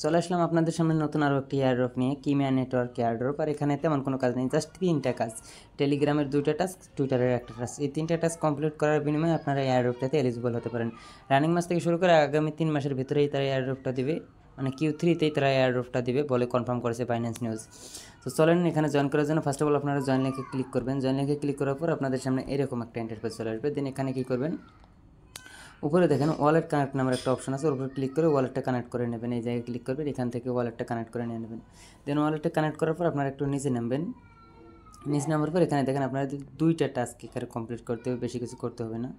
চলে আসলাম আপনাদের সামনে নতুন আরও একটি এয়ারড্রপ নিয়ে, কিমিয়া নেটওয়ার্ক এয়ারড্রপ। আর এখানে তেমন কোনো কাজ নেই, জাস্ট 3টা কাজ। টেলিগ্রামের 2টা টাস্ক, টুইটারের একটা টাস্ক। এই 3টা টাস্ক কমপ্লিট করার বিনিময়ে আপনারা এয়ারড্রপটাতে এলিজিবল হতে পারেন। রানিং মাস থেকে শুরু করে আগামী 3 মাসের ভিতরেই তারা এয়ারড্রপটা দিবে, মানে Q3তেই তারা এয়ারড্রপটা দিবে বলে কনফার্ম করেছে বাইন্যান্স নিউজ। তো চলেন এখানে জয়েন করার জন্য ফার্স্ট অফ অল আপনারা জয়েন লিঙ্কে ক্লিক করবেন। জয়েন লিঙ্কে ক্লিক করার পর আপনাদের সামনে এরকম একটা ইন্টারফেস চলে আসবে। দেন এখানে কী করবেন, উপরে দেখেন ওয়ালেট কানেক্ট নামের একটা অপশন আছে, ওর উপর ক্লিক করে ওয়ালেটটা কানেক্ট করে নেবেন। এই জায়গায় ক্লিক করবেন, এখান থেকে ওয়ালেটটা কানেক্ট করে নিয়ে নেবেন। দেন ওয়ালেটটা কানেক্ট করার পর আপনারা একটু নিচে নামবেন। নিচে নামার পর এখানে দেখেন আপনারা 2টা টাস্ক এখানে কমপ্লিট করতে হবে, বেশি কিছু করতে হবে না।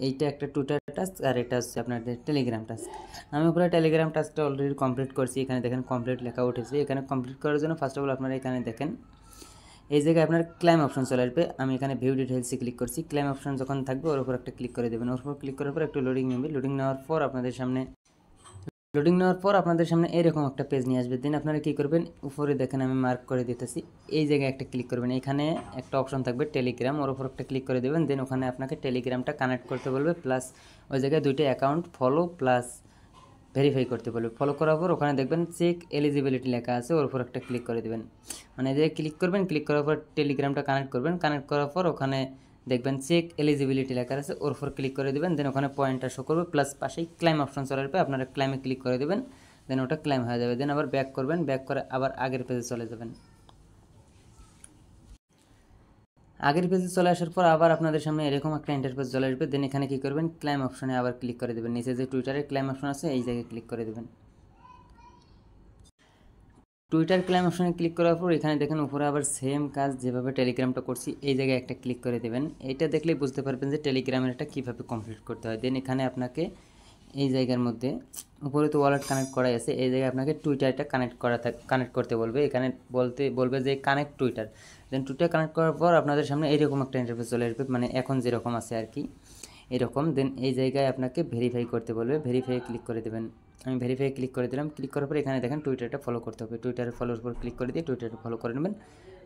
এইটা একটা টুইটার টাস্ক আর এটা হচ্ছে আপনাদের টেলিগ্রাম টাস্ক। আমি উপরে টেলিগ্রাম টাস্কটা অলরেডি কমপ্লিট করছি, এখানে দেখেন কমপ্লিট লেখা উঠেছে। এখানে কমপ্লিট করার জন্য ফার্স্ট অফ অল আপনারা এখানে দেখেন এই জায়গায় আপনার ক্লাইম অপশন চলে আসবে। আমি এখানে ভিউ ডিটেলসে ক্লিক করছি। ক্লাইম অপশন যখন থাকবে ওর উপর একটা ক্লিক করে দেবেন। ওর উপর ক্লিক করার পর একটু লোডিং নেবে। লোডিং নেওয়ার পর আপনাদের সামনে এরকম একটা পেজ নিয়ে আসবে। দেন আপনারা কী করবেন, উপরে দেখেন আমি মার্ক করে দিতেছি, এই জায়গায় একটা ক্লিক করবেন। এখানে একটা অপশন থাকবে টেলিগ্রাম, ওর উপর একটা ক্লিক করে দেবেন। দেন ওখানে আপনাকে টেলিগ্রামটা কানেক্ট করতে বলবে, প্লাস ওই জায়গায় 2টা অ্যাকাউন্ট ফলো প্লাস ভেরিফাই করতে বলবে। ফলো করার পর ওখানে দেখবেন চেক এলিজিবিলিটি লেখা আছে, ওর উপর একটা ক্লিক করে দেবেন। মানে যে ক্লিক করবেন, ক্লিক করার পর টেলিগ্রামটা কানেক্ট করবেন। কানেক্ট করার পর ওখানে দেখবেন চেক এলিজিবিলিটি লেখা আছে, ওর উপর ক্লিক করে দেবেন। দেন ওখানে পয়েন্টটা শো করবে, প্লাস পাশেই ক্লাইম অপশন চলে আসবে, আপনারা ক্লাইমে ক্লিক করে দেবেন। দেন ওটা ক্লাইম হয়ে যাবে। দেন আবার ব্যাক করবেন, ব্যাক করে আবার আগের পেজে চলে যাবেন। আগের পেজে চলে আসার পর আবার আপনাদের সামনে এরকম একটা ইন্টারফেস চলে আসবে। দেন এখানে কী করবেন, ক্লাইম অপশনে আবার ক্লিক করে দেবেন। নিচে যে টুইটারের ক্লাইম অপশন আছে এই জায়গায় ক্লিক করে দেবেন। টুইটার ক্লাইম অপশনে ক্লিক করার পর এখানে দেখেন উপরে আবার সেম কাজ যেভাবে টেলিগ্রামটা করছি, এই জায়গায় একটা ক্লিক করে দেবেন। এইটা দেখলেই বুঝতে পারবেন যে টেলিগ্রামের এটা কীভাবে কমপ্লিট করতে হয়। দেন এখানে আপনাকে এই জায়গার মধ্যে উপরে তো ওয়ালেট কানেক্ট করাই আছে, এই জায়গায় আপনাকে টুইটারটা কানেক্ট করতে বলবে। এখানে বলবে যে কানেক্ট টুইটার। দেন টুইটার কানেক্ট করার পর আপনাদের সামনে এইরকম একটা ইন্টারফেস চলে আসবে, মানে এখন যেরকম আছে আর কি এরকম। দেন এই জায়গায় আপনাকে ভেরিফাই করতে বলবে, ভেরিফাই ক্লিক করে দেবেন। আমি ভেরিফাই ক্লিক করে দিলাম। ক্লিক করার পর এখানে দেখেন টুইটারটা ফলো করতে হবে, টুইটারের ফলোর উপর ক্লিক করে দিয়ে টুইটারটা ফলো করে নেবেন।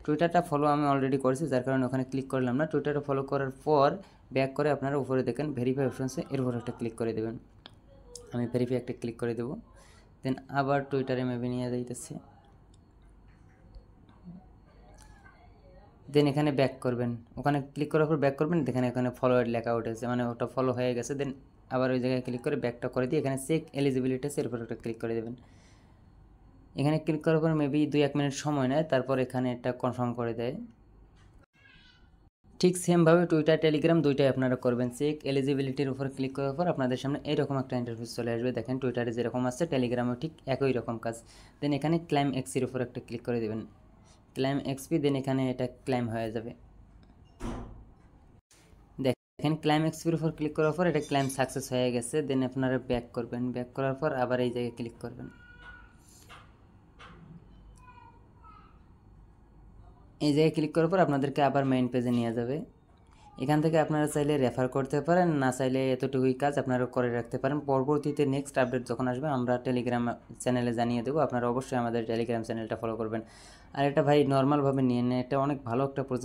টুইটারটা ফলো আমি অলরেডি করেছি, যার কারণে ওখানে ক্লিক করলাম না। টুইটারটা ফলো করার পর ব্যাক করে আপনারা উপরে দেখেন ভেরিফাই অপশনসে এর উপর একটা ক্লিক করে দেবেন। আমি ভেরিফাই একটা ক্লিক করে দেবো। দেন আবার টুইটারে মেবি নিয়ে যাইতেছে। দেন এখানে ব্যাক করবেন, ওখানে ক্লিক করার পর ব্যাক করবেন। দেখেন এখানে ফলোয়ার লেখা উঠেছে, মানে ওটা ফলো হয়ে গেছে। দেন আবার ওই জায়গায় ক্লিক করে ব্যাকটা করে দিয়ে এখানে চেক এলিজিবিলিটি এর উপর একটা ক্লিক করে দেবেন। এখানে ক্লিক করার পর মেবি 2-1 মিনিট সময় নেয়, তারপর এখানে এটা কনফার্ম করে দেয়। ঠিক সেমভাবে টুইটার টেলিগ্রাম 2টাই আপনারা করবেন। চেক এলিজিবিলিটির উপর ক্লিক করার পর আপনাদের সামনে এরকম একটা ইন্টারফেস চলে আসবে। দেখেন টুইটারে যেরকম আছে টেলিগ্রামেও ঠিক একই রকম কাজ। দেন এখানে ক্লাইম এক্সির উপর একটা ক্লিক করে দেবেন, ক্লাইম এক্সপি। দেন এখানে এটা ক্লাইম হয়ে যাবে। দেখেন ক্লাইম এক্সপির উপর ক্লিক করার পর এটা ক্লাইম সাকসেস হয়ে গেছে। দেন আপনারা ব্যাক করবেন, ব্যাক করার পর আবার এই জায়গায় ক্লিক করবেন। এই জায়গায় ক্লিক করার পর আপনাদেরকে আবার মেইন পেজে নিয়ে যাবে। এখান থেকে আপনারা চাইলে রেফার করতে পারেন, না চাইলে এতটুকুই কাজ আপনারা করে রাখতে পারেন। পরবর্তীতে নেক্সট আপডেট যখন আসবে আমরা টেলিগ্রাম চ্যানেলে জানিয়ে দেবো, আপনারা অবশ্যই আমাদের টেলিগ্রাম চ্যানেলটা ফলো করবেন। আর এটা ভাই নর্মালভাবে নিয়ে নেন, এটা অনেক ভালো একটা প্রজেক্ট।